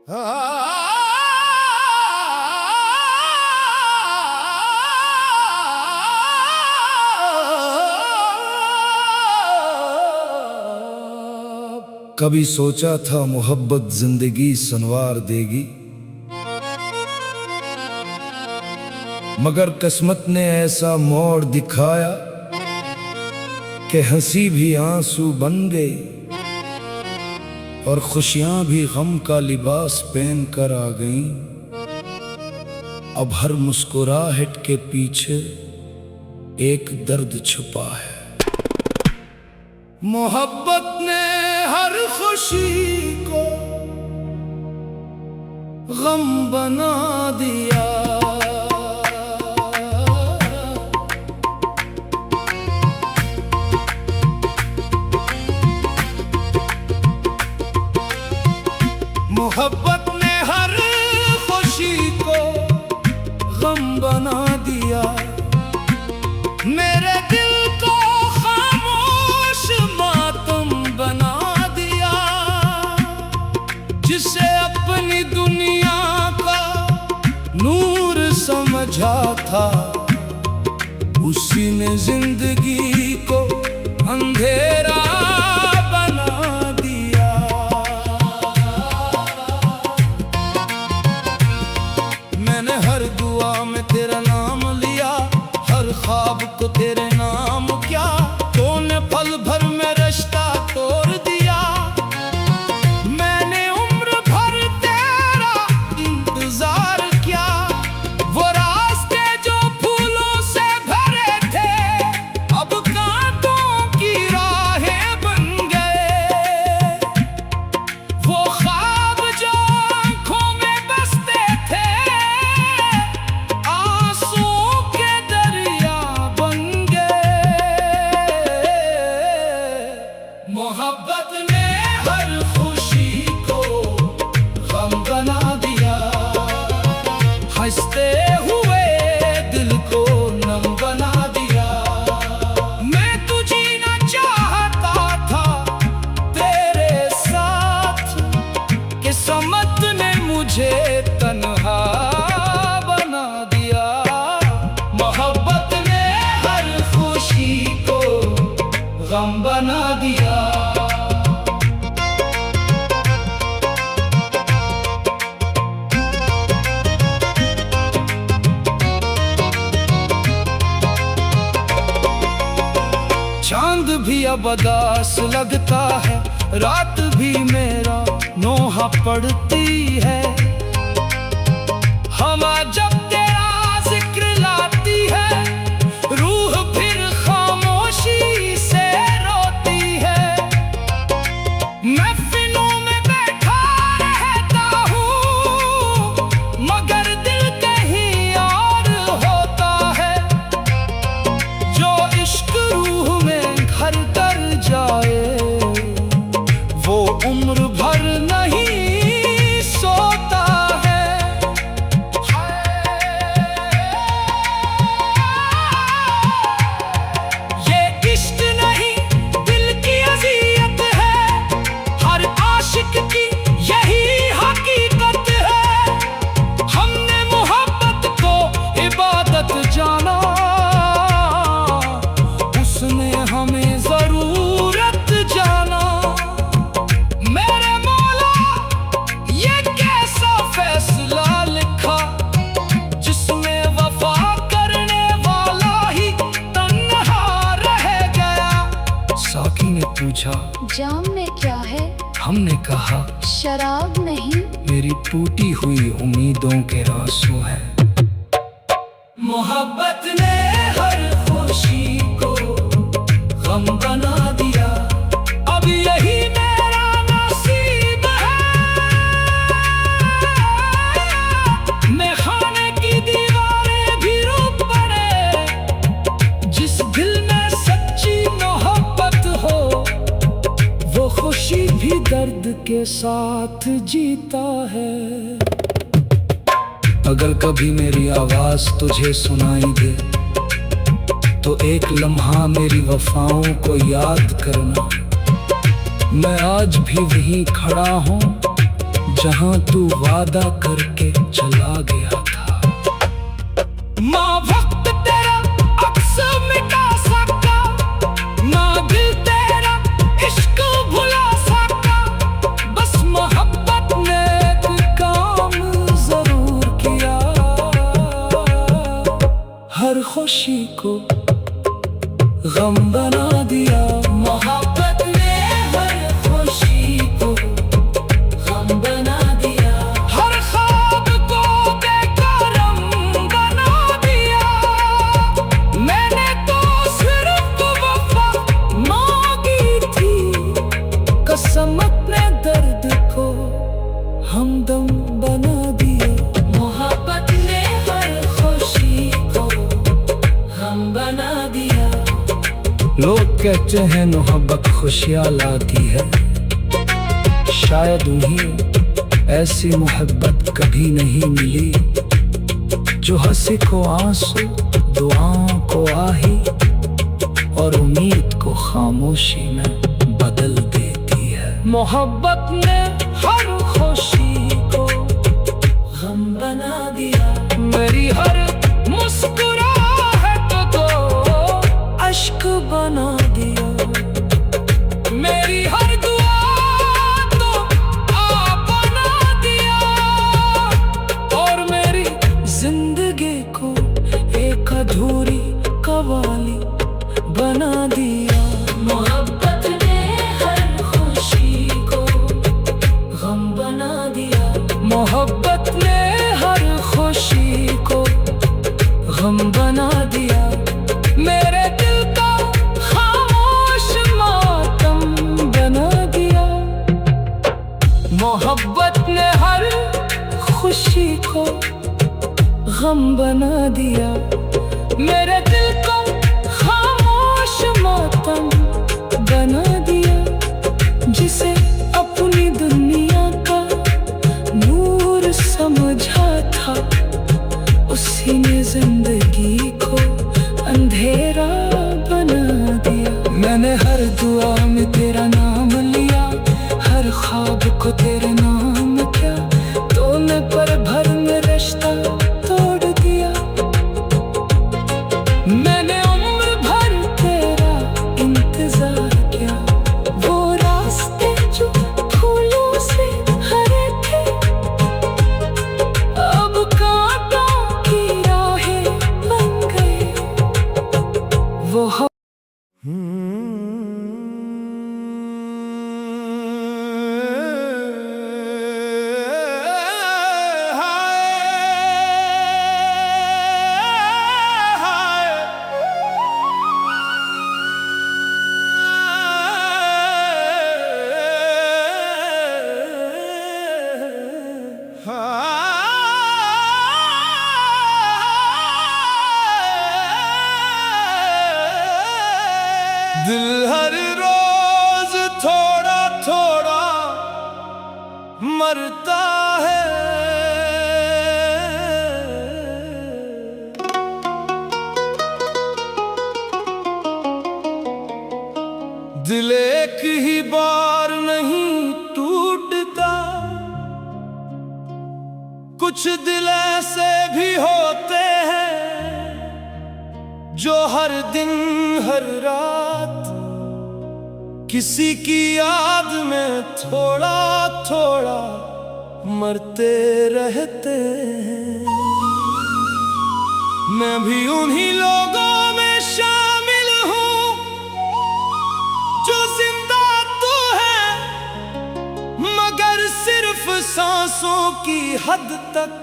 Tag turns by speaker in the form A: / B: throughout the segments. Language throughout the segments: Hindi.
A: कभी सोचा था मोहब्बत जिंदगी संवार देगी, मगर किस्मत ने ऐसा मोड़ दिखाया कि हंसी भी आंसू बन गई और खुशियां भी गम का लिबास पहन कर आ गईं। अब हर मुस्कुराहट के पीछे एक दर्द छुपा है। मोहब्बत ने हर खुशी को गम बना दिया। मोहब्बत ने हर खुशी को गम बना दिया। मेरे दिल को खामोश मातम बना दिया। जिसे अपनी दुनिया का नूर समझा था, उसी ने जिंदगी को अंधेरा तेरा नाम लिया, हर ख्वाब को तेरे नाम क्या। तूने पल भर में रिश्ता तोड़ दिया। मैंने उम्र भर तेरा इंतजार किया। वो रास्ते जो फूलों से भरे थे, अब कांटों की राहें बन गए। वो ख्वाब जो आंखों में बसते थे, मोहब्बत ने हर खुशी को गम बना दिया। हंसते हुए दिल को नम बना दिया। मैं तो जीना चाहता था तेरे साथ, किस्मत ने मुझे तन्हा बना दिया। मोहब्बत ने हर खुशी को गम बना दिया। चांद भी अब उदास लगता है, रात भी मेरा नोहा पड़ती है। हवा जब तेरा जिक्र लाती है, रूह फिर खामोशी से रोती है। महफिलों में बैठा रहता हूँ, मगर दिल कहीं और होता है। जो इश्क रूह में घर कर जाए, वो उम्र भर नहीं सोता है। ये इश्क नहीं दिल की अज़ियत है, हर आशिक की यही हकीकत है। हमने मोहब्बत को इबादत जाना, उसने हमें जरूरत जाना। मेरे मौला ये कैसा फैसला लिखा, जिसमें वफा करने वाला ही तन्हा रह गया। साकी ने पूछा,
B: जाम में क्या है?
A: हमने कहा,
B: शराब नहीं,
A: मेरी टूटी हुई उम्मीदों के आंसू है। मोहब्बत ने हर खुशी को गम बना दिया। अब यही मेरा नसीब है। मैं खाने की दीवारें भी रूप पड़े। जिस दिल में सच्ची मोहब्बत हो, वो खुशी भी दर्द के साथ जीता है। अगर कभी मेरी आवाज तुझे सुनाई दे, तो एक लम्हा मेरी वफाओं को याद करना। मैं आज भी वहीं खड़ा हूँ जहां तू वादा करके चला गया था। माँ वक्त तेरा अक्स मिटा सका, ना दिल तेरा इश्क भुला सका, बस मोहब्बत ने एक काम जरूर किया, हर खुशी को गम बना दिया। मोहब्बत ने हर खुशी को गम बना दिया, हर ख्वाब को बेकरम बना दिया। मैंने तो सिर्फ वफा मांगी थी, कसमत ने दर्द को हमदम बना दिया। मोहब्बत ने हर खुशी को गम बना दिया। लोग कहते हैं मोहब्बत खुशियाँ लाती है, शायद उन्हें ऐसी मोहब्बत कभी नहीं मिली, जो हंसी को आंसू, दुआओं को आही और उम्मीद को खामोशी में बदल देती है। मोहब्बत ने हर खुशी को गम बना दिया, मेरी हर मुस्कुराहट को अश्क बना दिया, मेरी हर दुआ तो आप बना दिया, और मेरी जिंदगी को एक अधूरी कवाली बना दिया। मोहब्बत ने हर खुशी को गम बना दिया, मोहब्बत ने हर खुशी को गम बना दिया, मेरे दिल का खामोश मातम बना दिया। मोहब्बत ने हर खुशी को गम बना दिया, मेरे दिल को खामोश मातम बना दिया। जिसे अपनी दुनिया का नूर समझा था, उसी ने जिंदगी को अंधेरा बना दिया। मैंने हर दुआ में तेरा नाम लिया, हर ख्वाब को तेरे नाम किया, तूने पर भर में रिश्ता तोड़ दिया। मैंने उम्र भर तेरा इंतजार किया, वो रास्ते जो फूलों से भरे थे, अब कांटों की राहें बन गए। वो दिल हर रोज थोड़ा थोड़ा मरता है, दिल एक ही बार नहीं टूटता, कुछ दिल ऐसे भी होते हैं जो हर दिन हर रात किसी की याद में थोड़ा थोड़ा मरते रहते हैं। मैं भी उन्हीं लोगों में शामिल हूँ जो जिंदा तो है, मगर सिर्फ सांसों की हद तक।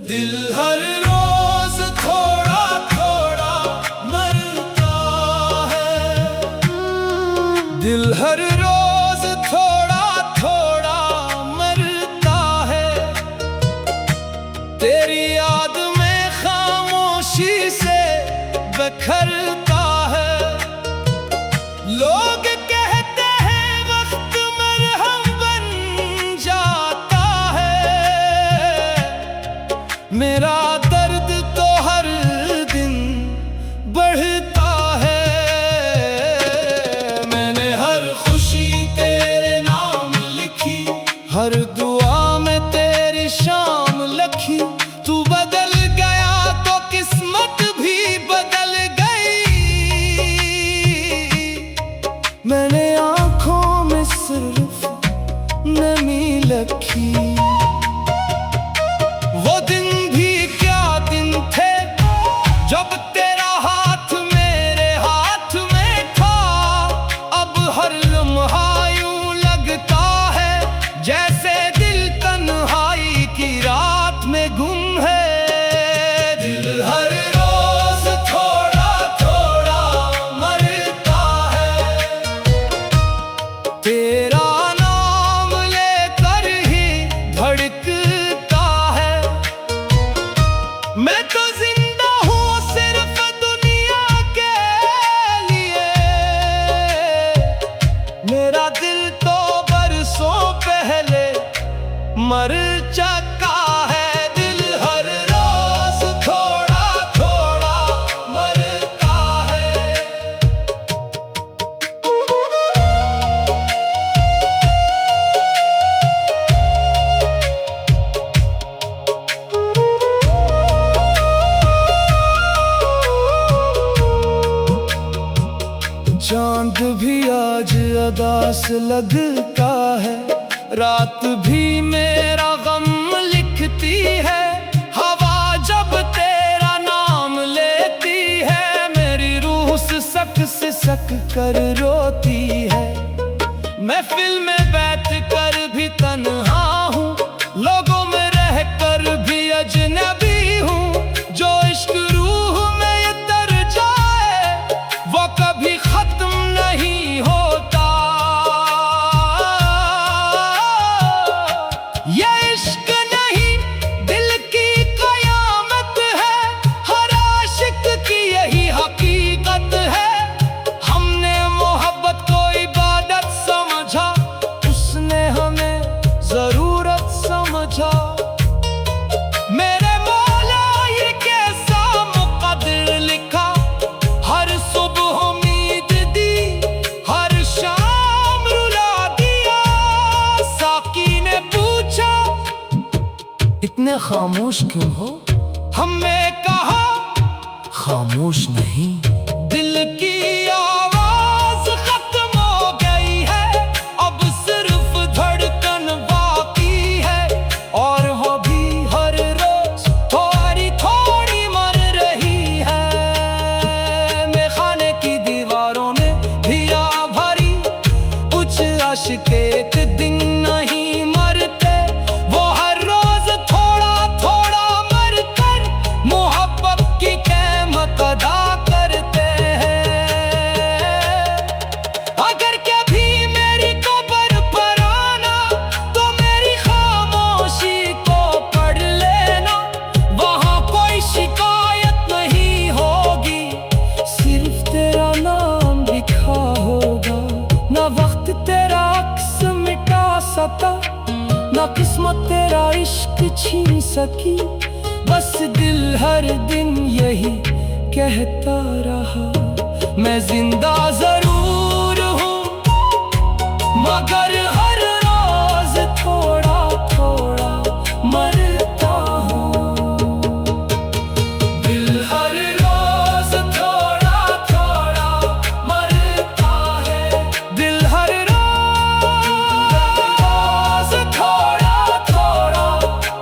A: दिल हर रोज थोड़ा थोड़ा मरता है, दिल हर रोज थोड़ा थोड़ा मरता है, तेरी याद में खामोशी से बिखरता है। लोग कहते हैं वक्त मरहम बन जाता है, मेरा दर्द तो हर दिन बढ़ता है। मैंने हर खुशी तेरे नाम मर चका है दिल हर रोज थोड़ा थोड़ा मरता है। चांद भी आज अदास लगता है, रात भी मेरा गम लिखती है। हवा जब तेरा नाम लेती है, मेरी रूह सिसक कर रोती है। महफिल में बैठ कर भी तन्हा हूँ, लोगों में रह कर भी अजनबी हूँ। जो इश्क रूह में ये तर जाए, वो कभी खत्म नहीं होता। ये इश्क नहीं दिल की कयामत है, हर आशिक की यही हकीकत है। हमने मोहब्बत को इबादत समझा, उसने हमें जरूरत समझा। मेरे मौला ये कैसा मुक़द्दर लिखा, हर सुबह उम्मीद दी, हर शाम रुला दिया। साकी ने पूछा इतने खामोश क्यों हो, हमने कहा खामोश नहीं, दिल की आवाज खत्म हो गई है। अब सिर्फ धड़कन बाकी है, और वो भी हर रोज थोड़ी थोड़ी मर रही है। मेखाने की दीवारों में धिया भरी, कुछ आशिक एक दिन नहीं मरते। वो हर रोज थोड़ा थोड़ा मर कर मोहब्बत की कीमत अदा करते हैं। अगर कभी मेरी कब्र पर आना, तो मेरी खामोशी को पढ़ लेना। वहाँ कोई शिकायत नहीं होगी, सिर्फ तेरा नाम लिखा होगा। ना वक्त तेरा अक्स मिटा सका, ना किस्मत तेरा इश्क छीन सकी। बस दिल हर दिन यही कहता रहा, मैं जिंदा जरूर हूँ, मगर हर रोज थोड़ा थोड़ा मरता हूँ। दिल हर रोज थोड़ा थोड़ा मरता है, दिल हर रोज थोड़ा थोड़ा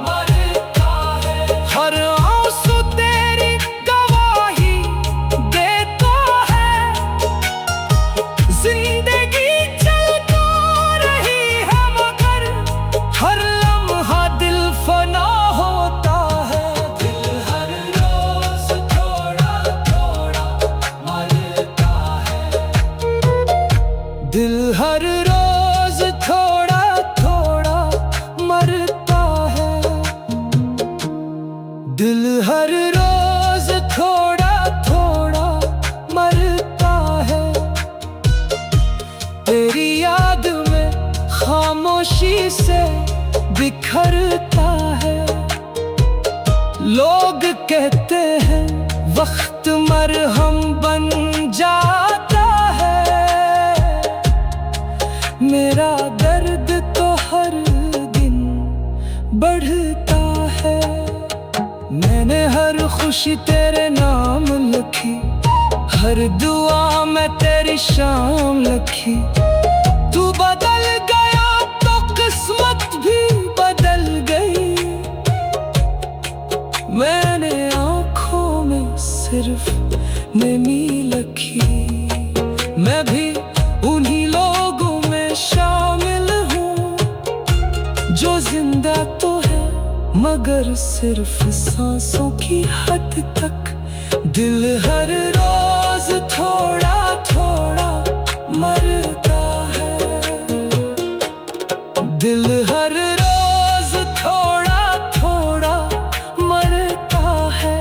A: मरता है। हर आंसू तेरी गवाही देता है, जिंदगी चलता रही है, मगर हर लम्हा दिल फना होता है। दिल हर रोज थोड़ा थोड़ा मरता है, दिल हर रोज थोड़ा थोड़ा मरता है। दिल हर रोज थोड़ा थोड़ा मरता है। तेरी याद में खामोशी से बिखरता है। लोग कहते हैं वक्त मरहम बन जाता है, मेरा दर्द तो हर दिन बढ़ता है। मैंने हर खुशी तेरे नाम लिखी, हर दुआ में तेरी शाम लिखी। तू बदल गया तो किस्मत भी बदल गई। मैंने आँखों में सिर्फ नमी लिखी, मैं भी उन्हीं लोगों में शामिल हूँ, जो जिंदा तो है मगर सिर्फ सांसों की हद तक। दिल हर रोज थोड़ा थोड़ा मरता है, दिल हर रोज थोड़ा थोड़ा मरता है।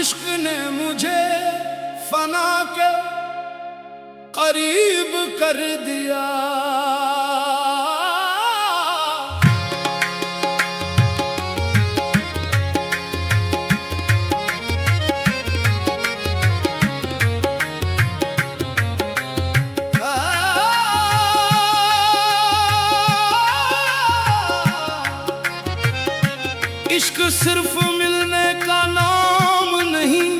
A: इश्क ने मुझे फना के करीब कर दिया। इश्क सिर्फ मिलने का नाम नहीं,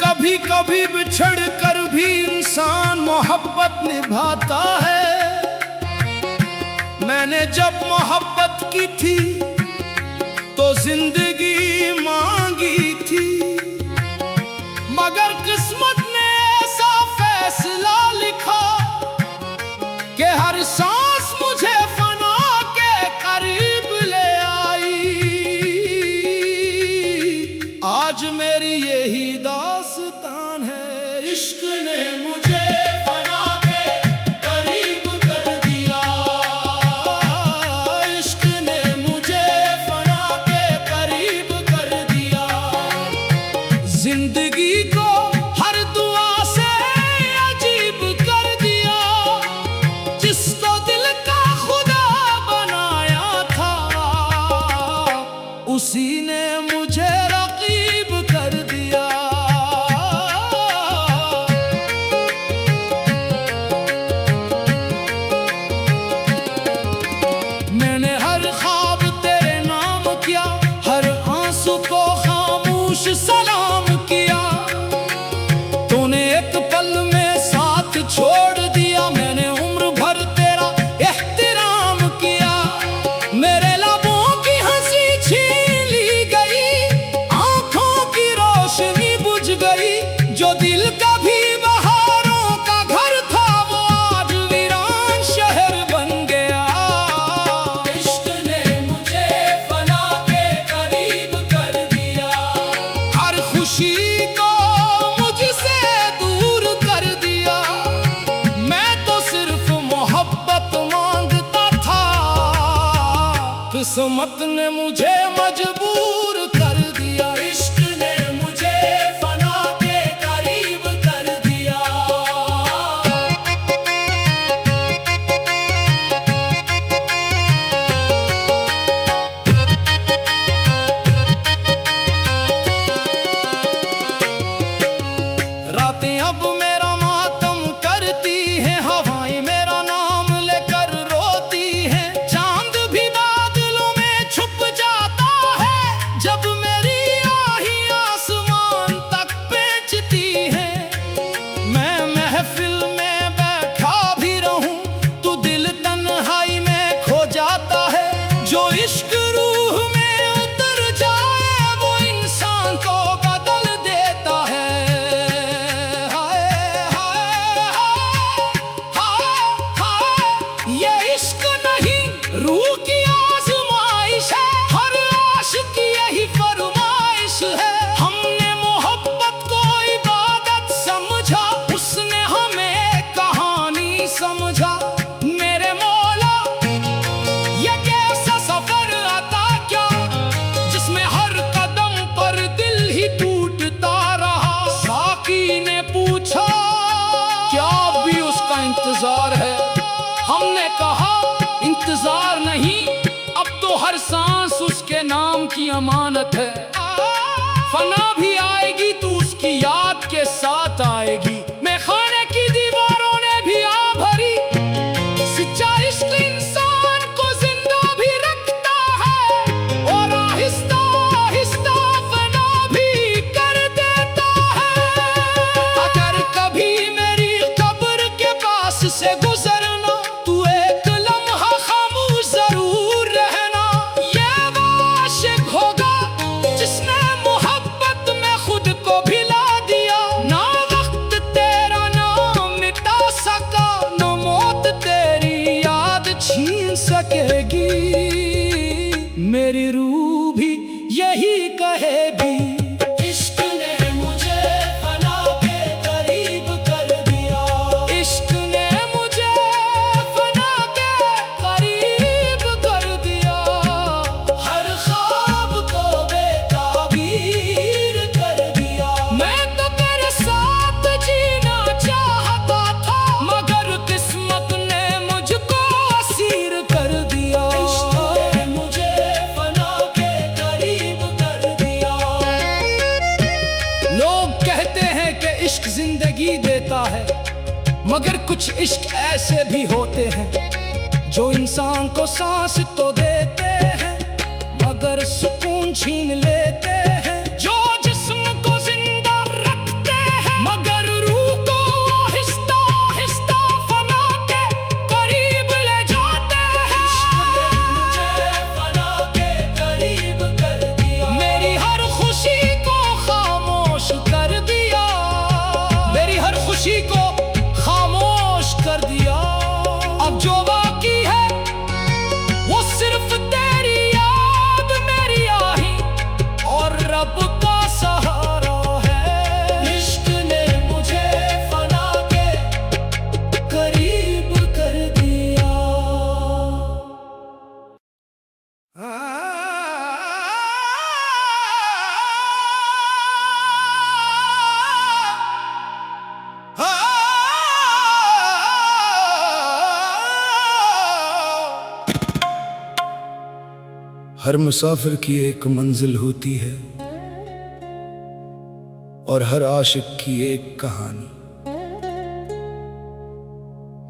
A: कभी कभी बिछड़ कर भी इंसान मोहब्बत निभाता है। मैंने जब मोहब्बत की थी तो जिंदगी मांगी थी, मगर किस्मत ने ऐसा फैसला लिखा कि हर सांस मुझे फना के करीब ले आई। आज मेरी यही दास्तान है, इश्क ने मुझे फना के करीब कर दिया। इश्क ने मुझे फना के करीब कर दिया। जिंदगी को हर दुआ से अजीब कर दिया। जिसको दिल का खुदा बनाया था, उसी ने मुझे रकीब कर दिया। मैंने हर ख्वाब तेरे नाम किया, हर आंसू को खामोश सलाम किया। तूने एक पल में साथ छोड़ दिया, मैंने उम्र भर तेरा एहतराम किया। मेरे लबों की हंसी छीन ली गई, आंखों की रोशनी बुझ गई। जो दिल का भी बहारों का घर था, वो आज वीरान शहर बन गया। इश्क ने मुझे फना के करीब कर दिया। हर खुशी को मुझसे दूर कर दिया। मैं तो सिर्फ मोहब्बत मांगता था, किस्मत ने मुझे मजबूर कर दिया। इश्क ने मुझे फना के करीब कर दिया। रातें अब मेरा मातम करती हैं, हवाएं मेरा नाम लेकर रोती हैं। चांद भी बादलों में छुप जाता है, जब मेरी आही आसमान तक बेचती है। मैं महफिल में बैठा भी रहूं, तू दिल तन्हाई में खो जाता है। जो इश्क रूह में उतर जाए, वो इंसान को बदल देता है। हाय हाय हाय हाय, ये इश्क नहीं रूह की आजमाइश है, हर आशिक की यही फरमाइश है। हमने मोहब्बत को इबादत समझा, उसने हमें कहानी समझा। मेरे मौला, ये कैसा सफर आता क्या, जिसमें हर कदम पर दिल ही टूटता रहा। साकी ने पूछा, क्या अब भी उसका इंतजार है? हमने कहा, इंतजार नहीं, अब तो हर सांस उसके नाम की अमानत है। फना भी आएगी तो उसकी याद के साथ आएगी। मैं खाने की दीवारों ने भी आ भरी, सच्चा इश्क इंसान को जिंदा भी रखता है, और आहिस्ता आहिस्ता फना भी कर देता है। अगर कभी मेरी कब्र के पास से गुजरना, तू एक लम्हा खामोश जरूर रहना। ये वो आशिक होगा जिसने मोहब्बत में खुद को भिला दिया। ना वक्त तेरा नाम मिटा सका, न मौत तेरी याद छीन सकेगी। मेरी रूह भी यही कहेगी, इश्क ने मुझे फना के करीब कर दिया। इश्क ने मुझे फना के करीब कर दिया। हर ख्वाब को बेताबी मगर कुछ इश्क ऐसे भी होते हैं जो इंसान को सांस तो देते हैं मगर सुकून छीन लेते हैं। जो जिस्म को जिंदा रखते हैं मगर रूह को आहिस्ता आहिस्ता फना के करीब ले जाते हैं। मुझे फना के करीब कर दिया, मेरी हर खुशी को खामोश कर दिया, मेरी हर खुशी को खामोश कर दिया। अब जो बाकी है वो सिर्फ तेरी याद, मेरी आही और रब का सहारा है। इश्क ने मुझे फना के करीब कर दिया। हर मुसाफिर की एक मंजिल होती है और हर आशिक की एक कहानी।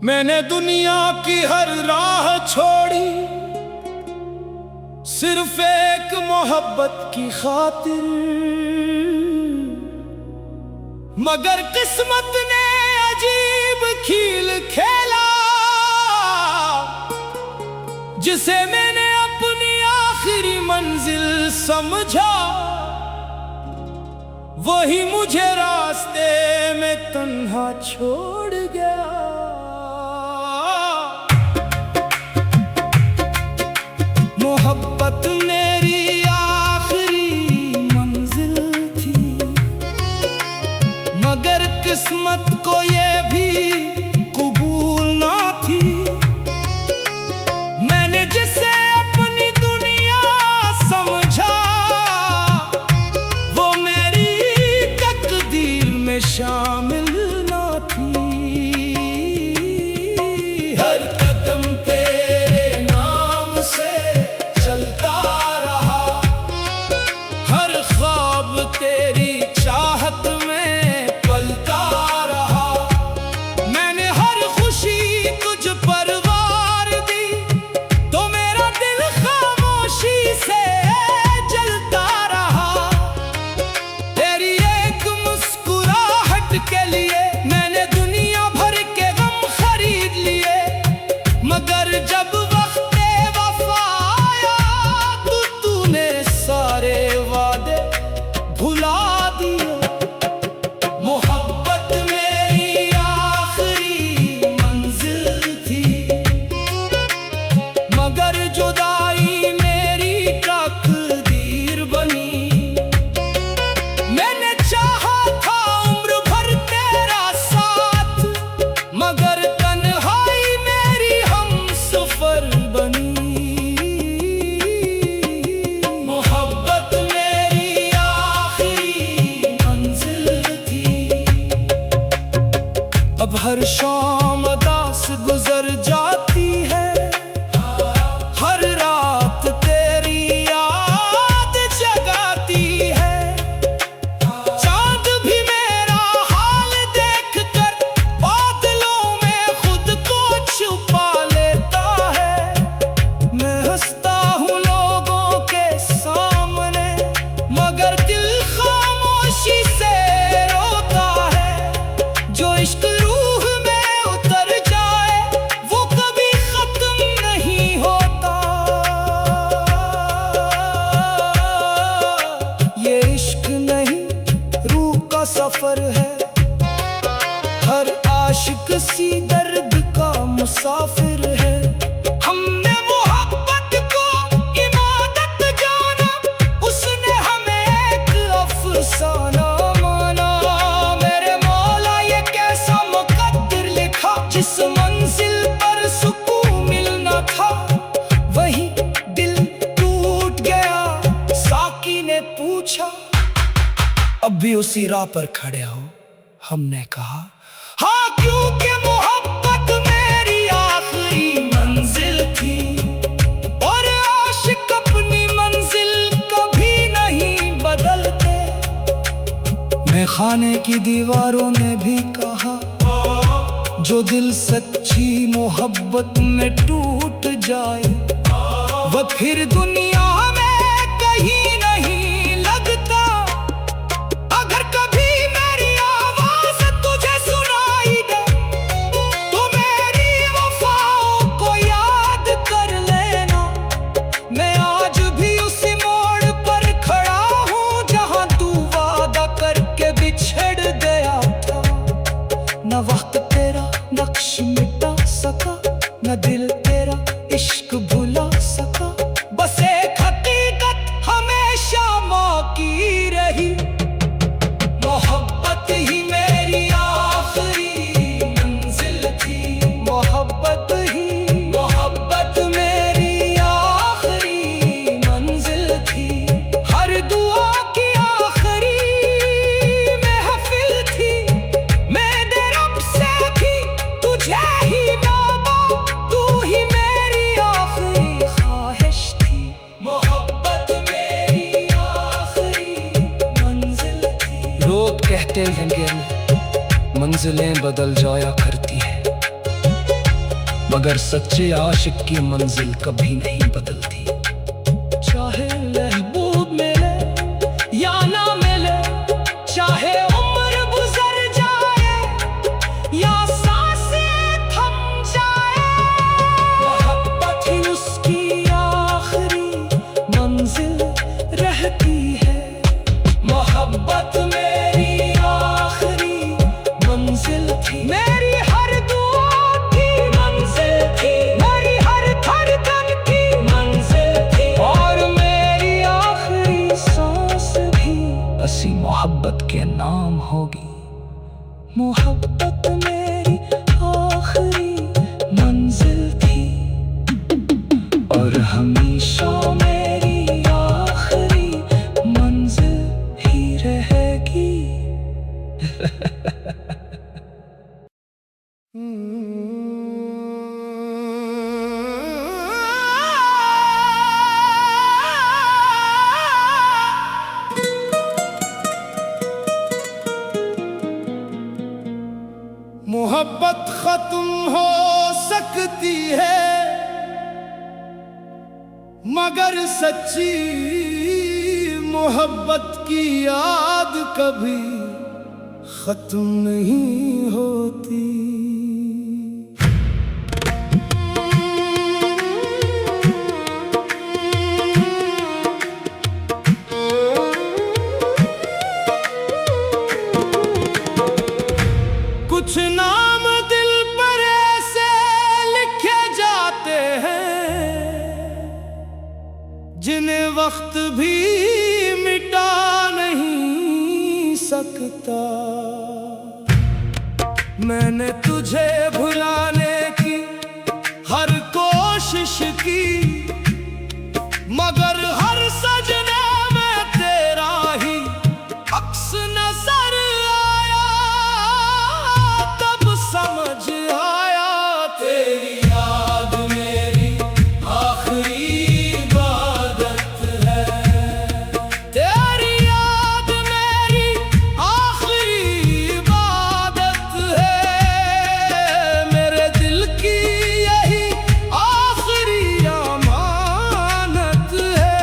A: मैंने दुनिया की हर राह छोड़ी सिर्फ एक मोहब्बत की खातिर, मगर किस्मत ने अजीब खेल खेला जिसे मैंने अपनी आखिरी मंजिल समझा। वही मुझे रास्ते में तन्हा छोड़ गया। मोहब्बत मेरी आखिरी मंजिल थी मगर किस्मत को ये भी कबूल ना थी। मैंने जिसे अपनी दुनिया समझा वो मेरी तकदीर में शामिल ना थी। हर कदम तेरे नाम से चलता रहा, हर ख्वाब तेरी चाहत में पलता रहा। मैंने हर खुशी तुझ पर वार दी तो मेरा दिल खामोशी से जलता रहा। तेरी एक मुस्कुराहट के लिए मैंने दुनिया भर के गम खरीद लिए, मगर जब वक्त वफा आया तो तूने सारे वादे भुला दिए। मोहब्बत मेरी आखिरी मंजिल थी मगर जुदाई मेरी तकदीर बनी। मैंने चाहा था उम्र भर तेरा साथ मगर तन्हाई मेरी हमसफर बनी। मोहब्बत मेरी आखिरी मंजिल थी। अब हर शाम उदास गुजर जाती है, हर रात तेरी याद जगाती है। चांद भी मेरा हाल देखकर बादलों में खुद को छुपा लेता है। मैं हंसता हूँ लोगों के सामने मगर दिल खामोशी से रोता है। जो इश्क रूह में उतर जाए वो कभी खत्म नहीं होता। ये इश्क नहीं रूह का सफर है, हर आशिक सी दर्द का मुसाफिर है। हमने मोहब्बत को इबादत जाना, उसने हमें एक अफसाना माना। मेरे मौला ये कैसा मुकद्दर लिखा, जिस मंजिल पर सुकून मिलना था वही दिल टूट गया। साकी ने पूछा अब भी उसी राह पर खड़े हो? हमने कहा हाँ, क्योंकि मोहब्बत मेरी आखिरी मंजिल थी और आशिक अपनी मंजिल कभी नहीं बदलते। मैं खाने की दीवारों ने भी कहा जो दिल सच्ची मोहब्बत में टूट जाए वह फिर दुनिया में कहीं नहीं लगता। अगर कभी मेरी आवाज तुझे सुनाई दे तो मेरी वफाओं को याद कर लेना। मैं आज भी उसी मोड़ पर खड़ा हूँ जहाँ तू वादा करके बिछड़ गया था। न वक्त तेरा नक्श मिटा सका, न दिल तेरा इश्क भुला सका। बस एक हकीकत हमेशा बाकी रही, मोहब्बत ही मेरी आखिरी मंजिल थी। मोहब्बत मेरी आखिरी मंजिल थी। हर दुआ की आखिरी महफिल थी। मेरे रब से भी तुझे ही मांगा, तू ही मेरी आखिरी ख्वाहिश थी। मोहब्बत मेरी आखिरी मंजिल थी। लोग कहते हैं कि मंजिलें बदल जाया करती है, मगर सच्चे आशिक की मंजिल कभी नहीं बदलती। चाहे महबूब मिले या ना मिले, चाहे उम्र गुजर जाए या सांसें थम जाए, मोहब्बत ही उसकी आखिरी मंजिल रहती है। मोहब्बत मेरी आखिरी मंजिल थी। मेरी हर दुआ की मंजिल थी, मेरी हर धड़कन की मंजिल थी, और मेरी आखिरी सांस भी ऐसी मोहब्बत के नाम होगी। मोहब्बत मेरी आखिरी मंजिल थी और हमेशा मेरी आखिरी मंजिल ही रहेगी।
C: मोहब्बत खत्म हो सकती है मगर सच्ची मोहब्बत की याद कभी खत्म नहीं होती। कुछ नाम दिल पर ऐसे लिखे जाते हैं जिन्हें वक्त भी मिटा नहीं सकता। मैंने तुझे भुलाने की हर कोशिश की, मगर हर सजने में तेरा ही अक्स नजर आया। तब समझ आया तेरी याद मेरी आखिरी इबादत है। तेरी याद मेरी आखिरी इबादत है। मेरे दिल की यही आखिरी अमानत है।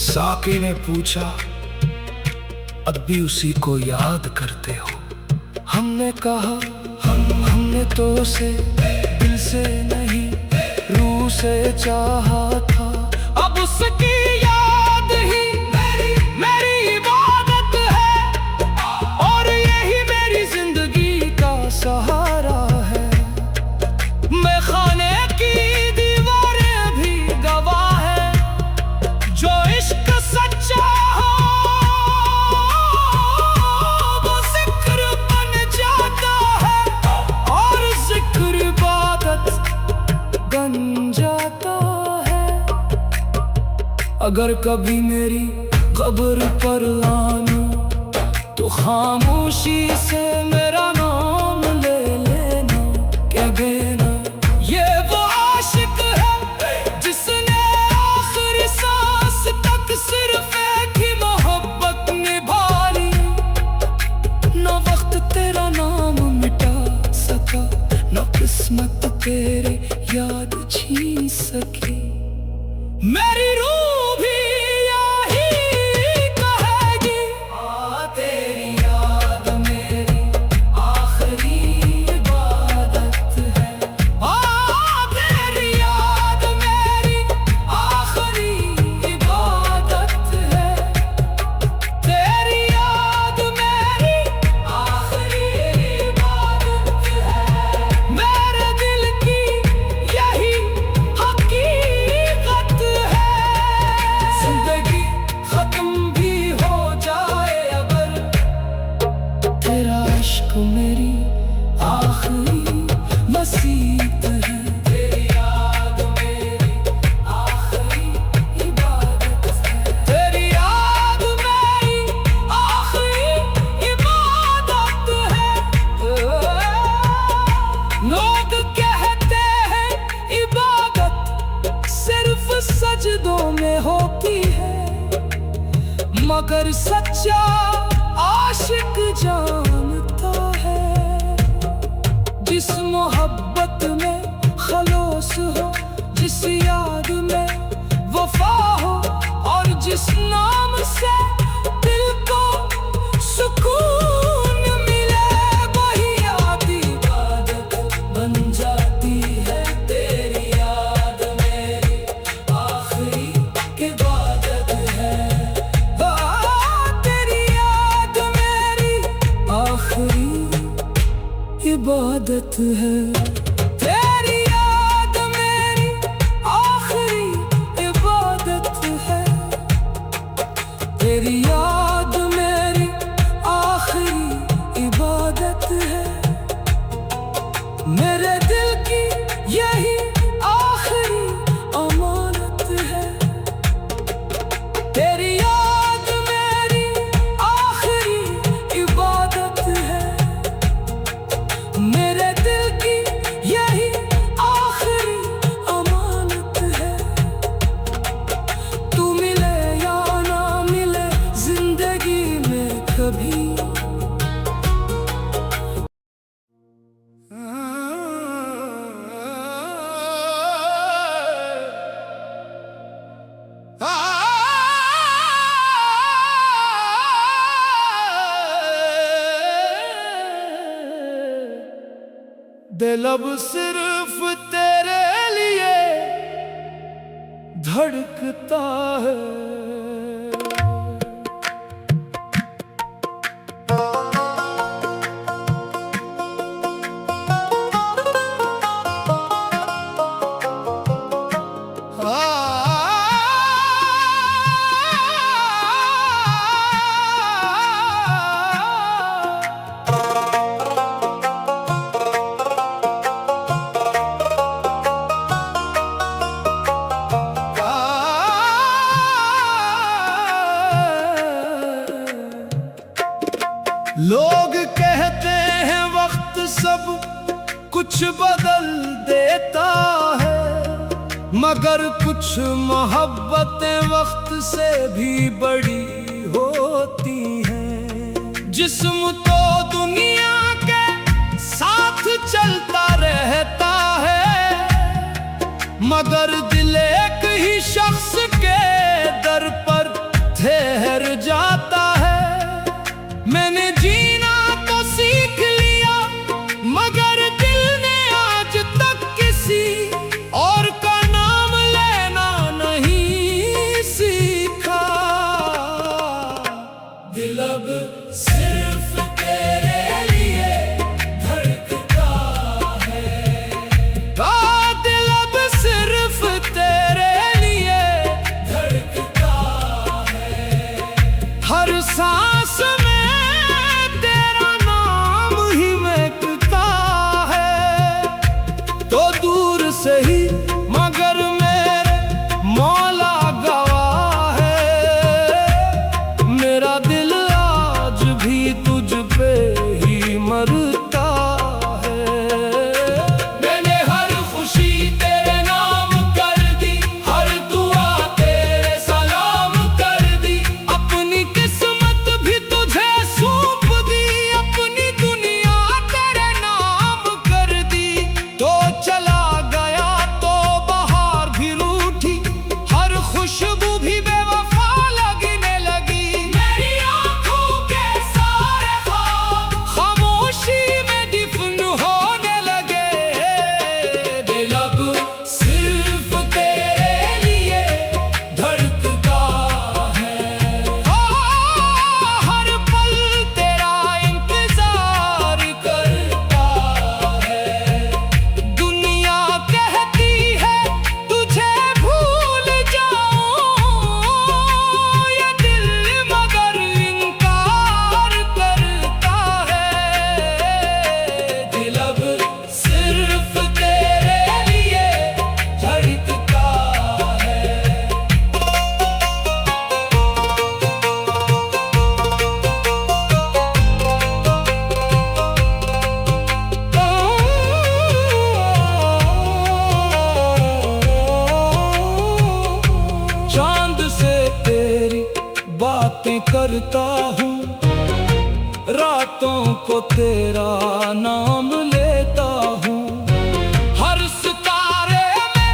A: साकी ने पूछा, अब भी उसी को याद करते हो? हमने कहा, हमने तो उसे दिल से नहीं रूह से चाहा था।
C: अब उसकी याद ही मेरी इबादत है, और यही मेरी जिंदगी का सहारा है। मैं खाने की दीवारें भी गवाह है, जो इश्क सच्चा हो वो जिक्र बन जाता है, और जिक्र इबादत बन जाता है।
A: अगर कभी मेरी कब्र पर आना तो खामोशी से मेरा नाम ले लेना, कह देना
C: ये वो आशिक है जिसने आखिरी सांस तक सिर्फ एक ही मोहब्बत निभाई।
A: न वक्त तेरा नाम मिटा सका, न किस्मत तेरे याद छीन सकी।
C: मेरी रूह भी यही कहेगी,
A: तेरी याद मेरी आखिरी इबादत है।
C: तेरी याद मेरी आखिरी इबादत है। तेरी याद मेरी आखिरी इबादत है। मेरे दिल की यही हकीकत है।
A: जिंदगी खत्म भी हो जाए अगर, तेरा इश्क मेरी आखिरी मसीहत है। तेरी याद मेरी आखिरी इबादत है।
C: तेरी याद मेरी आखिरी इबादत है। लोग कहते हैं इबादत सिर्फ सजदों में होती है, मगर सच्चा आशिक जानता है, जिस मोहब्बत में खलोस हो, जिस याद में वफा हो, और जिस नाम से दिल को सुकून मिले, वही याद इबादत
A: बन जाती है। तेरी याद मेरी आखिरी इबादत है।
C: तेरी याद मेरी
A: आखिरी इबादत है।
C: तेरी याद मेरी आखिरी इबादत है।
A: तेरी याद मेरी आखिरी इबादत है।
C: मेरे दिल की यही आखिरी अमानत है। तेरी याद मेरी आखिरी इबादत है। मेरे दिल की यही आखिरी अमानत है।
A: तू मिले या ना मिले जिंदगी में कभी,
C: दिल अब सिर्फ तेरे लिए धड़कता है। लोग कहते हैं वक्त सब कुछ बदल देता है, मगर कुछ मोहब्बतें वक्त से भी बड़ी होती हैं। जिस्म तो दुनिया के साथ चलता रहता है, मगर दिल एक ही शख्स के दर पर
A: बातें करता हूँ, रातों को तेरा नाम लेता हूँ। हर सितारे में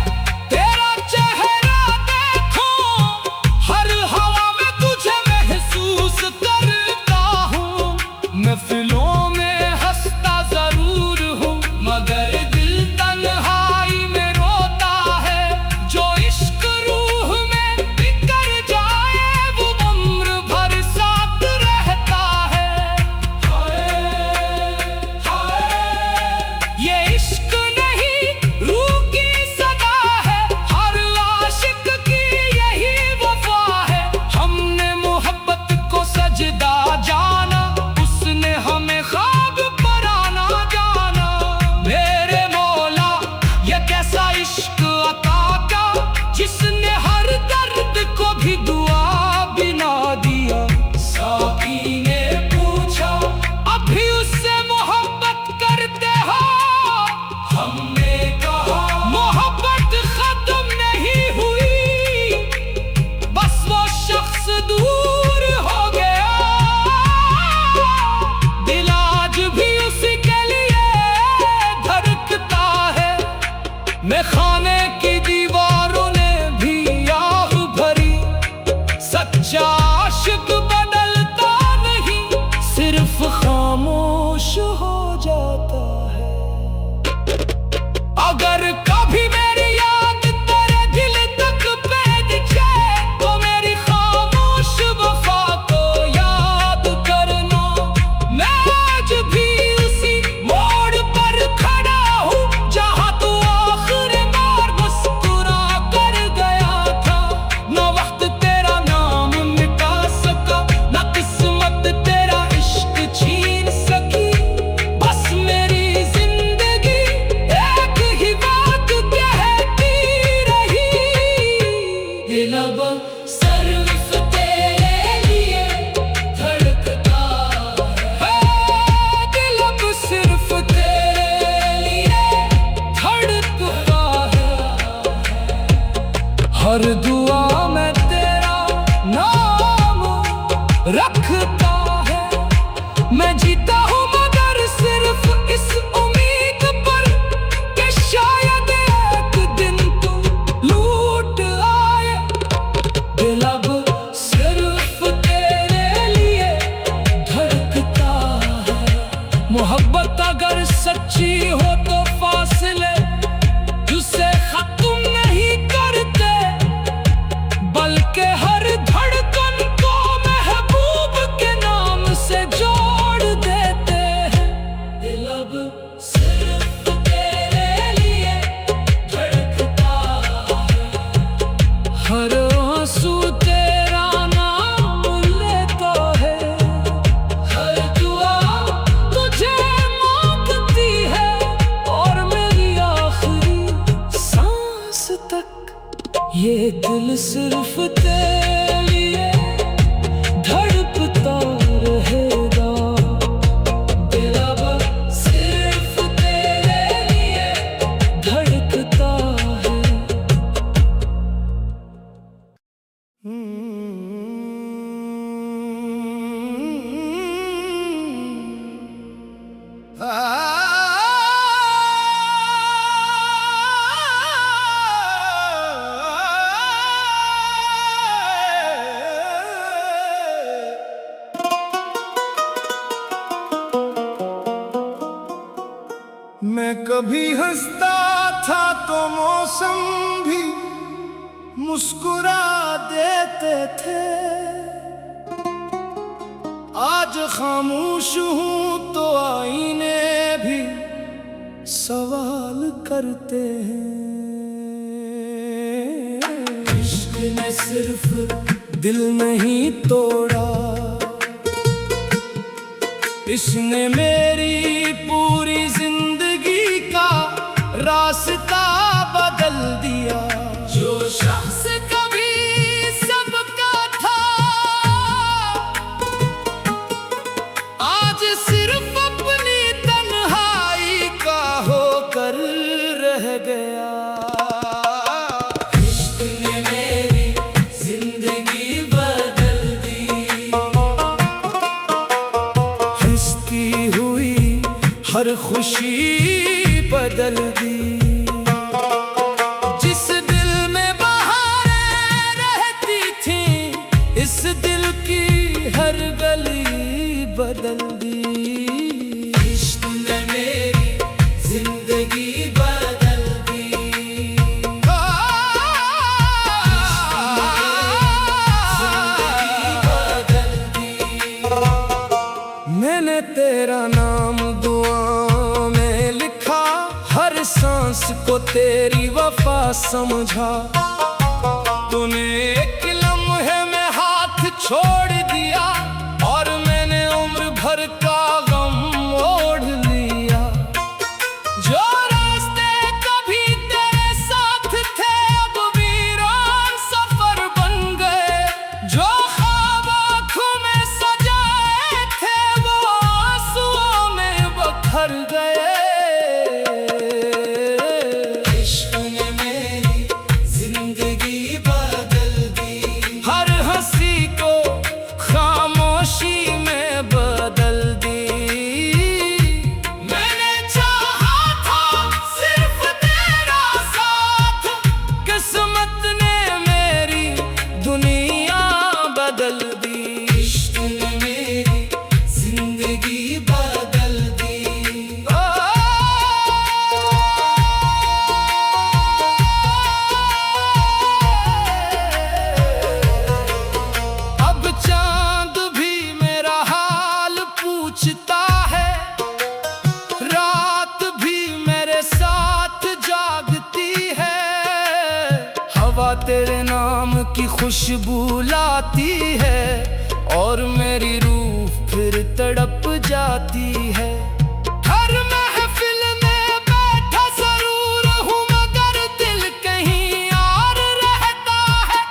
A: तेरा चेहरा देखूं, हर हवा में तुझे महसूस करता हूँ। महफिलों में हंसता जरूर हूँ, मगर दिल तन्हाई में रोता है। जो इश्क रूह में बिखर जाए वो उम्र भर साथ रहता है। ये इश्क नहीं रूह की सदा है, हर आशिक की यही वफा है। हमने मोहब्बत को सजदा जाना, उसने हमें ख्वाब पर आना जाना। मेरे मौला ये कैसा इश्क अता का, जिसने हर दर्द को भी दुआ बिना दिया। साकी ने पूछा अभी उससे मोहब्बत करते हो? हमने कहा मोहब्बत खत्म नहीं हुई, बस वो शख्स दूर हो गया। दिल आज भी उसी के लिए धड़कता है। मैं खाने की दीवारों ने भी आग भरी, सच्चा आशिक बदलता नहीं, सिर्फ खामोश हो जाता है। अगर कभी मेरी याद तेरे दिल तक पहुंचे, तो मेरी खामोश वफा को याद करना। मैं आज भी उसी मोड़ पर खड़ा हूँ, जहाँ तू आखिरी बार मुस्कुरा कर गया था। न वक्त तेरा नाम मिटा सका, न किस्मत तेरा इश्क छीन सकी। बस मेरी जिंदगी एक ही बात कहती रही, दिल अब सिर्फ तेरे लिए धड़कता है। दिल अब सिर्फ तेरे लिए धड़कता है। हर दुआ में तेरा नाम रखता है। मैं जीता हूँ मगर सिर्फ इस उम्मीद पर, कि शायद एक दिन तू लूट आए। दिल अब सिर्फ तेरे लिए धड़कता है। मोहब्बत अगर सच्ची हो तो फासले उसे खत्म नहीं करते, बल्कि हर धड़कन को महबूब के नाम से जोड़ देते हैं। दिल अब सिर्फ तेरे लिए धड़कता है। हर आंसू तेरा नाम लेता है, हर दुआ तुझे मांगती है। और मेरी आखिरी सांस तक ये दिल सिर्फ तेरे लिए धड़कता रहेगा। दिल अब सिर्फ तेरे लिए धड़कता है।
D: मैं कभी हंसता था तो मौसम भी मुस्कुरा देते थे। आज खामोश हूँ तो आईने भी सवाल करते हैं। इश्क ने सिर्फ दिल नहीं तोड़ा, इसने मेरी पूरी जिंदगी का रास्ता बदल दिया। जो शख्स कभी सबका था, आज सिर्फ अपनी तन्हाई का होकर रह गया। इश्क ने मेरी जिंदगी बदल दी।
A: हर खुशी बदल दी।
D: जिस दिल में बहारें रहती थी, इस दिल की हर गली बदल दी। इश्क ने मेरी जिंदगी बदल दी।
A: मैंने तेरा नाम दुआओं में लिखा, हर सांस को तेरी वफा समझा।
D: तूने एक लम्हे में हाथ छोड़ दिया और मैंने उम्र भर का गम ओढ़ लिया। जो रास्ते कभी तेरे साथ थे अब वीरान सफर बन गए। जो ख्वाब आँखों में सजाए थे वो आंसुओं में बखर गए। इश्क ने मेरी जिंदगी बदल दी। हर हंसी को खामोशी में बदल दी। मैंने चाहा था सिर्फ तेरा साथ, किस्मत ने मेरी दुनिया बदल दी। इश्क ने मेरी जिंदगी बदल दी। अब चांद भी मेरा हाल पूछता है, रात भी मेरे साथ जागती है। हवा तेरे नाम की खुशबू लाती है और मेरी रूह फिर तड़प जाती है। हर महफिल में बैठा जरूर हूँ मगर दिल कहीं और रहता है।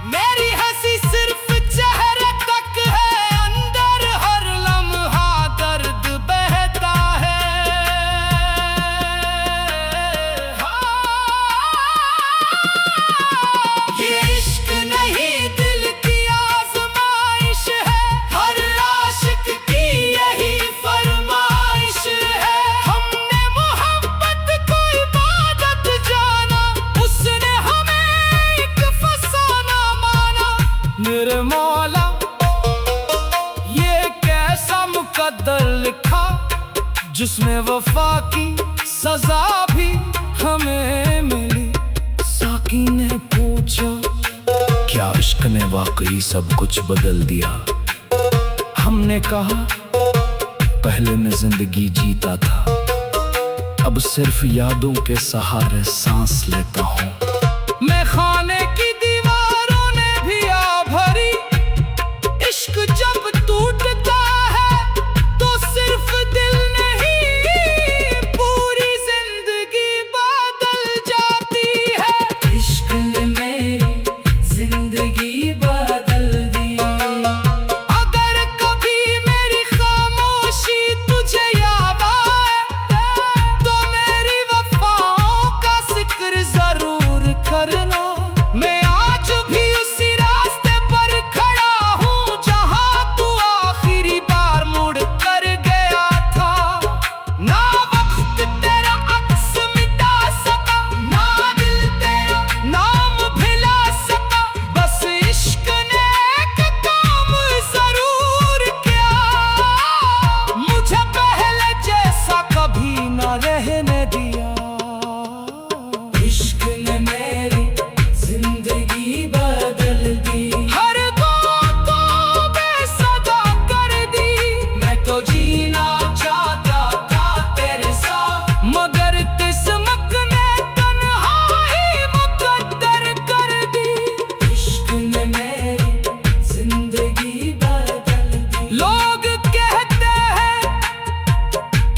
D: मेरी हंसी सिर्फ चेहरे तक है, अंदर हर लम्हा दर्द बहता है। ये इश्क नहीं दिल की आजमाइश है, हर आशिक की यही फरमाइश है। हमने मोहब्बत को इबादत जाना, उसने हमें एक फसाना माना। मेरे मौला ये कैसा मुकद्दर लिखा, जिसमें वफा की सजा भी हमें मिली। साकी ने पूछा,
A: क्या इश्क ने वाकई सब कुछ बदल दिया? हमने कहा, पहले मैं जिंदगी जीता था, अब सिर्फ यादों के सहारे सांस लेता हूँ।
D: मैं खाने की दीवारों ने भी आ भरी। इश्क जब टूटता है तो सिर्फ दिल नहीं, पूरी जिंदगी बदल जाती है। इश्क ने मेरी जिंदगी बदल दी। अगर कभी मेरी खामोशी तुझे याद आए तो मेरी वफाओं का जिक्र जरूर करना। मैं आज भी उसी रास्ते पर खड़ा हूँ जहाँ तू आखिरी बार मुड़ कर गया था। ना वक्त तेरा अक्स मिटा सका, ना दिल तेरा नाम भुला सका। बस इश्क ने एक काम जरूर किया, मुझे पहले जैसा कभी ना रहने दिया। इश्क ने मेरी जिंदगी बदल दी। हर बात को बेसदा कर दी। मैं तो जीना चाहता था तेरे साथ, मगर किस्मत ने तन्हाई मुकद्दर कर दी। इश्क ने मेरी जिंदगी बदल दी। लोग कहते हैं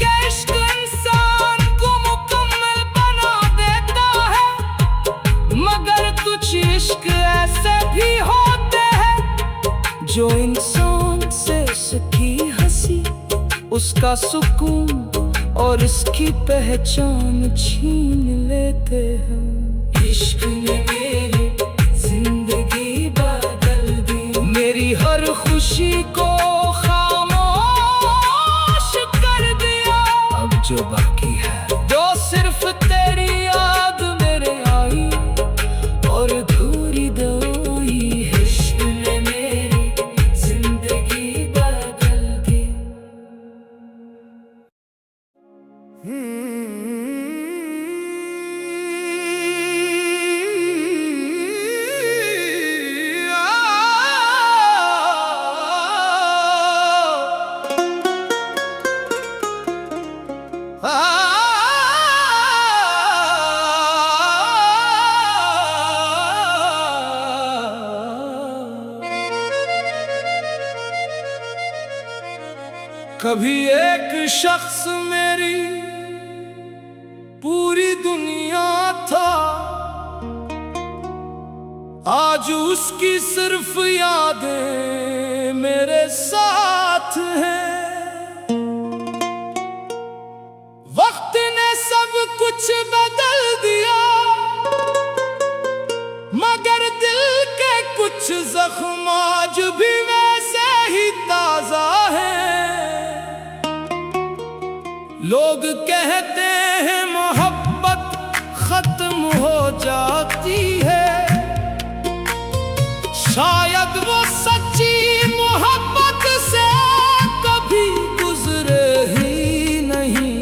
D: कि इश्क इंसान को मुकम्मल बना देता है, मगर कुछ इश्क ऐसे भी होते हैं जो इंसान से उसकी हंसी, उसका सुकून और उसकी पहचान छीन लेते हैं। इश्क ने मेरी जिंदगी बदल दी। मेरी हर खुशी को खामोश कर दिया।
A: अब जो कभी एक शख्स मेरी पूरी दुनिया था, आज उसकी सिर्फ यादें मेरे साथ हैं। वक्त ने सब कुछ बदल दिया, मगर दिल के कुछ जख्म आज भी वैसे ही ताजा हैं। लोग कहते हैं मोहब्बत खत्म हो जाती है, शायद वो सच्ची मोहब्बत से कभी गुजरे ही नहीं,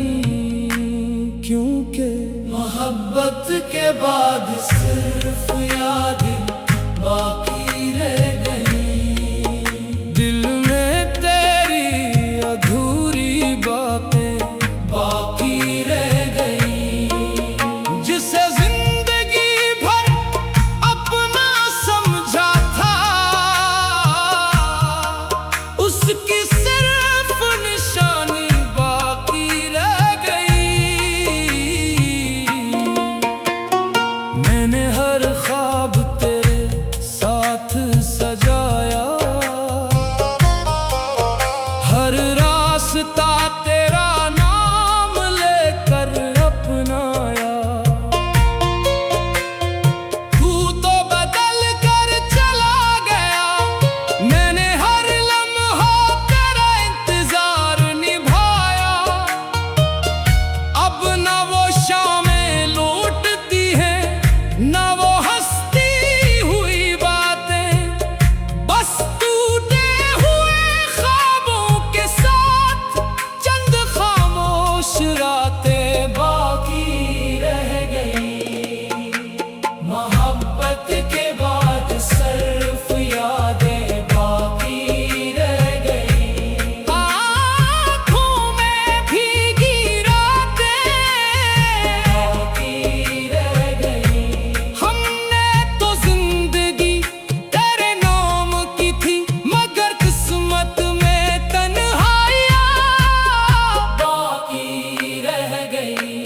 A: क्योंकि मोहब्बत के बाद सिर्फ यादें बाकी रह गई। दिल में तेरी अधूरी बातें बाकी रह गई, जिसे जिंदगी भर अपना समझा था, उसकी सिर्फ निशानी बाकी रह गई। मैंने हर ख्वाब तेरे साथ सजाया, हर रास्ता तेरा नाम लेकर अपनाया। तू तो बदल कर चला गया, मैंने हर लम्हा तेरा इंतजार निभाया। अब ना वो शामें लौटती हैं, ना वो हंसती हुई बातें, बस टूटे हुए ख्वाबों के साथ चंद खामोश रातें बाकी रह गई। मोहब्बत के बाद सिर्फ यादें बाकी रह गई। आँखों में भीगी रातें बाकी रह गई। हमने तो जिंदगी तेरे नाम की थी, मगर किस्मत में तन्हाइयाँ बाकी रह गई।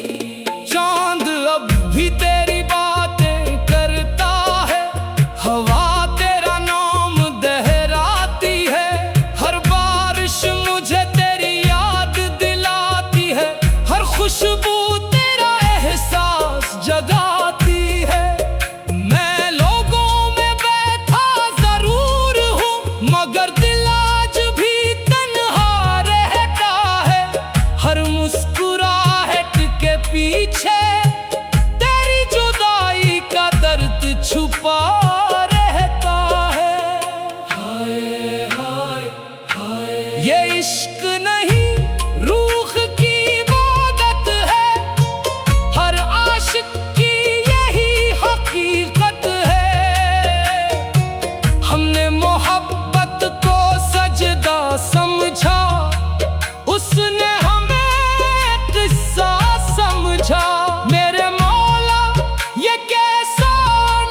A: चांद अब भी तेरी बातें करता है, हवा तेरा नाम दहराती है, हर बारिश मुझे तेरी याद दिलाती है, हर खुशबू तेरा एहसास जगाती है। मैं लोगों में बैठा जरूर हूँ, मगर दिल आज भी तन्हा रहता है। हर मुस्कुराहट के पीछे तेरी जुदाई का दर्द छुपा रहता है। हाय हाय हाय, ये इश्क नहीं रूह की इबादत है, हर आशिक की यही हकीकत है। हमने मोहब्बत को सजदा समझा, उसने हमें किस्सा समझा। मेरे मौला ये कैसा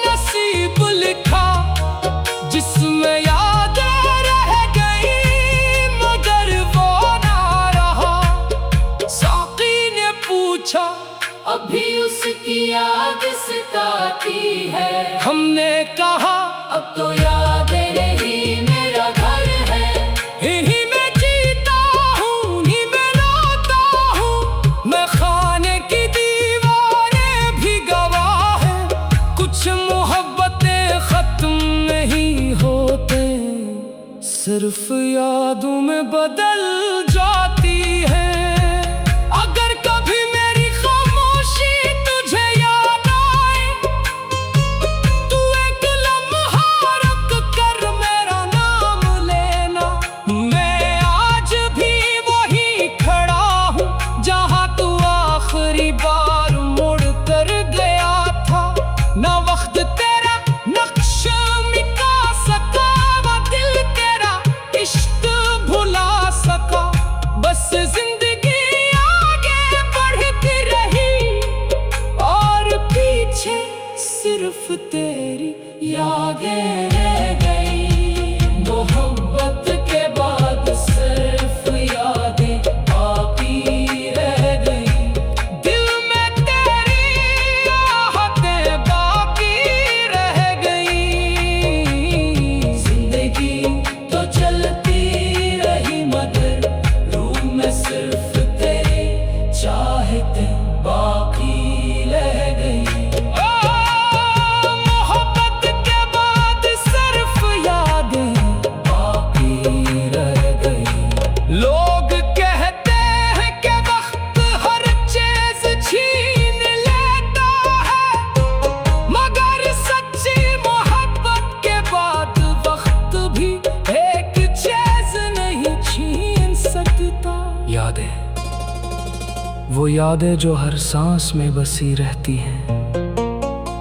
A: नसीब लिखा, जिसमें यादें रह गई मगर वो ना रहा। साकी ने पूछा,
C: अभी उसकी याद सताती है।
A: हमने कहा
C: अब तो याद नहीं मेरा घर है।
A: इन्हीं में जीता हूँ, इन्हीं में रोता हूँ, मैं खाने की दीवारें भी गवाह है। कुछ मोहब्बतें खत्म नहीं होते, सिर्फ यादों में बदल जाती है। अगर कभी मेरी खामोशी तुझे याद आए, तू एक लम्हा रुक कर मेरा नाम लेना। मैं आज भी वही खड़ा हूँ, जहाँ तू आखिरी बार मुड़ कर गया था। ना वक्त तेरा नक्शा मिटा सका, वो दिल तेरा इश्क भुला सका। बस जिंदगी आगे बढ़ती रही, और पीछे सिर्फ तेरी यादें रह गई। मोहब्बत के बाद सिर्फ यादें
D: वो यादें जो हर सांस में बसी रहती हैं,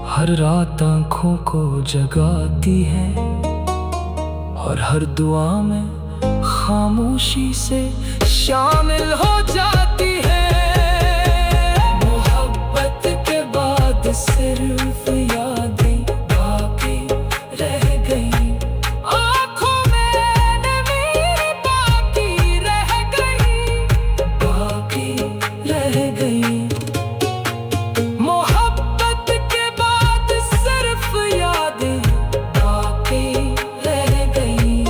D: हर रात आंखों को जगाती हैं, और हर दुआ में खामोशी से शामिल हो जाती है। मोहब्बत के बाद सिर्फ यादें बाकी रह गई, आंखों में नमी बाकी रह गई, बाकी रह गई। मोहब्बत के बाद सिर्फ यादें बाकी रह गई,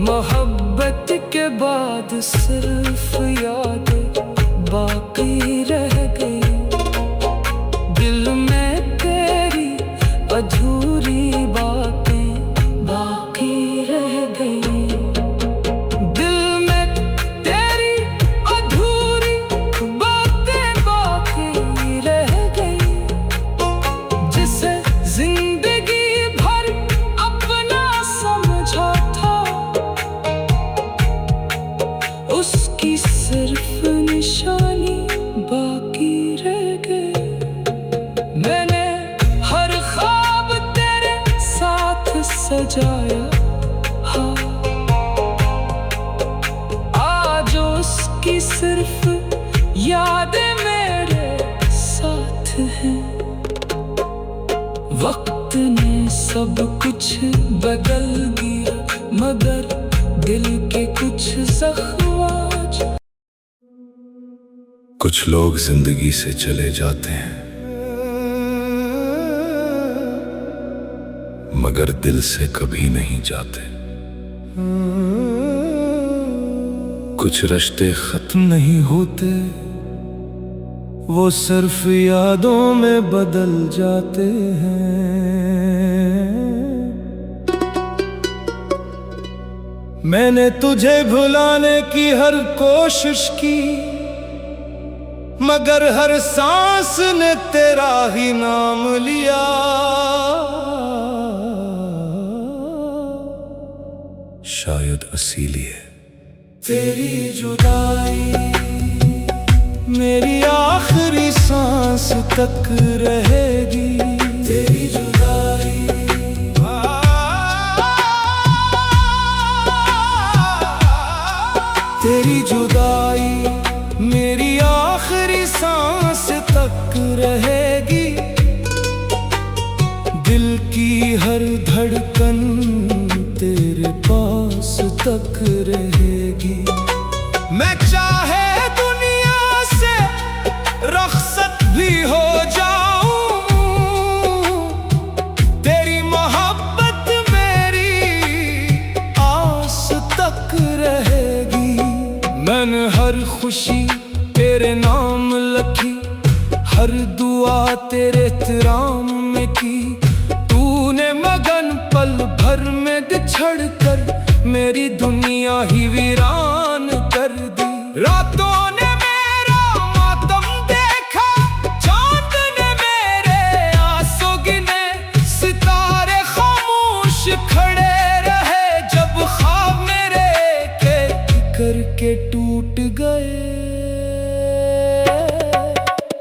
D: मोहब्बत के बाद सिर्फ यादें बाकी रह गई। दिल में तेरी अधूरी बातें बाकी रह गई, दिल में तेरी अधूरी बातें बाकी रह गई, जिसे जिंदगी भर अपना समझा था, उसकी सिर्फ निशानी बाकी रह गई। मैंने हर ख्वाब तेरे साथ सजाया, हाँ आज उसकी सिर्फ यादें मेरे साथ हैं। वक्त ने सब कुछ बदल दिया, मगर दिल के कुछ जख्म आज।
A: कुछ लोग जिंदगी से चले जाते हैं, मगर दिल से कभी नहीं जाते। कुछ रिश्ते खत्म नहीं होते, वो सिर्फ यादों में बदल जाते हैं। मैंने तुझे भुलाने की हर कोशिश की, मगर हर सांस ने तेरा ही नाम लिया। शायद इसीलिए तेरी जुदाई मेरी आखिरी सांस तक रहेगी। तेरी जुदाई तेरी जुदाई मेरी आखिरी सांस तक रहेगी। दिल की हर धड़कन तेरे पास तक रहेगी। मैं चाहे दुनिया से रख्सत भी हो जाऊं, तेरी मोहब्बत मेरी आस तक रहेगी। मैंने हर खुशी तेरे नाम लिखी, हर दुआ तेरे एहतराम में की। तूने मगन पल भर में बिछड़ कर मेरी दुनिया ही वीरान कर दी। रातों ने मेरा मातम देखा, चांद ने मेरे आंसू गिने। सितारे खामोश खड़े रहे जब ख्वाब मेरे के करके टूट गए।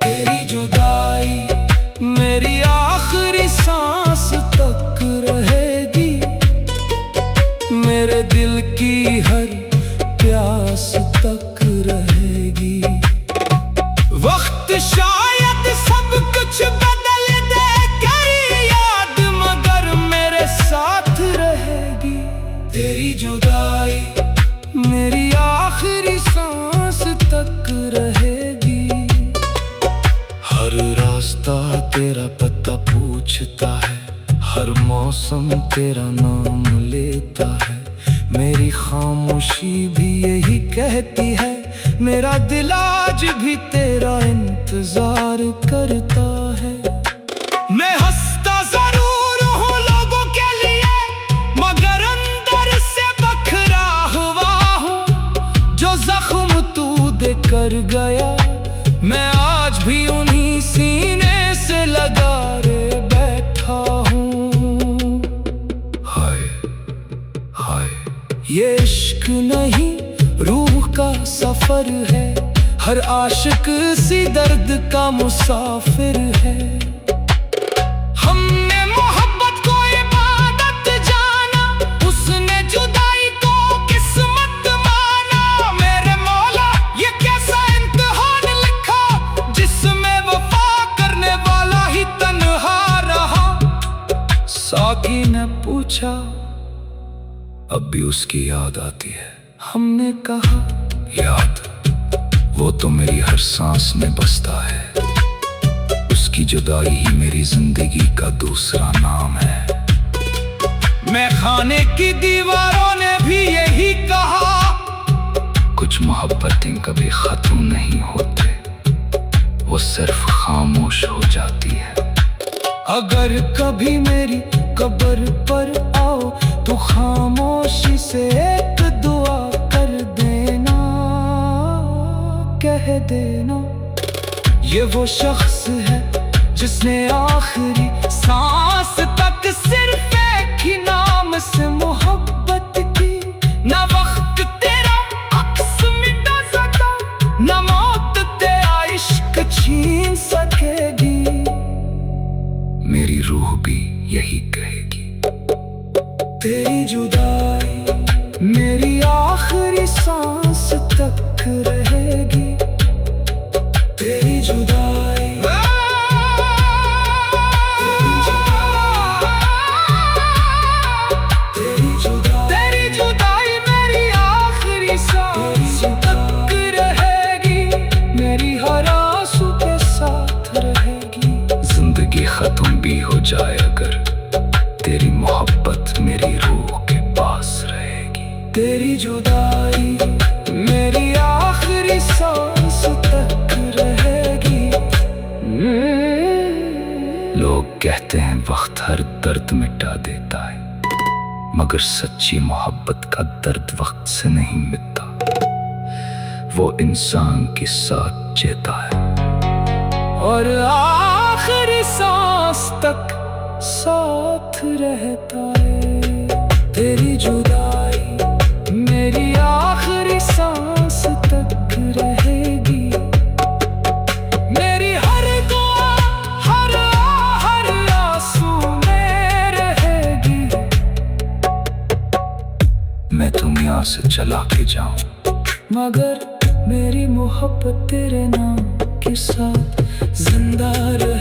A: तेरी जुदाई मेरी आखिरी सांस तक रहेगी। मेरे दिल की हर प्यास तक रहेगी। वक्त शायद सब कुछ बदल दे, कई याद मगर मेरे साथ रहेगी। तेरी जुदाई मेरी आखिरी सांस तक रहेगी। हर रास्ता तेरा पता पूछता है, हर मौसम तेरा नाम लेता है। मेरी खामोशी भी यही कहती है, मेरा दिल आज भी तेरा इंतजार करता है। मैं हंसता जरूर हूँ लोगों के लिए, मगर अंदर से बखरा हुआ हूँ। जो जख्म तू दे कर गया, मैं आज भी उन्हीं सीने से लगा रे बैठा हूँ। हाय हाय ये इश्क नहीं रूह का सफर है,
D: हर आशिक सी दर्द का मुसाफिर है। हमने मोहब्बत को इबादत जाना, उसने जुदाई को किस्मत माना। मेरे मौला ये कैसा इम्तिहान लिखा, जिसमें वफा करने वाला ही तन्हा रहा। साकी ने पूछा, अब भी उसकी याद आती है? हमने कहा, याद वो तो मेरी हर सांस में बसता है। उसकी जुदाई ही मेरी जिंदगी का दूसरा नाम है। मैं खाने की दीवारों ने भी यही कहा, कुछ मोहब्बतें कभी खत्म नहीं होते, वो सिर्फ खामोश हो जाती है। अगर कभी मेरी कब्र पर आओ तो खामोशी से एक दुआ कर देना, कह देना ये वो शख्स है जिसने आखिरी सांस तक सिर्फ एक ही नाम से मोहब्बत की। ना वक्त तेरा अक्स मिटा सका, ना मौत तेरा इश्क छीन सकेगी। मेरी रूह भी यही कहेगी, तेरी जुदाई मेरी आखिरी सांस तक रहेगी। तेरी जुदाई, तेरी जुदाई मेरी आखिरी सांस तक रहेगी, मेरी हर आंसू के साथ रहेगी। जिंदगी खत्म भी हो जाए अगर, तेरी मोहब्बत मेरी रूह के पास रहेगी। तेरी जुदाई मेरी आखिरी सांस तक रहेगी। लोग कहते हैं वक्त हर दर्द मिटा देता है, मगर सच्ची मोहब्बत का दर्द वक्त से नहीं मिटता, वो इंसान के साथ जीता है और आखिरी सांस तक साथ रहता है। तेरी जुदाई मेरी आखिरी सांस तक रहेगी, मेरी हर दुआ हर आंसू में रहेगी। मैं तुम यहाँ से चला के जाऊं, मगर मेरी मोहब्बत तेरे नाम के साथ जिंदा रहे।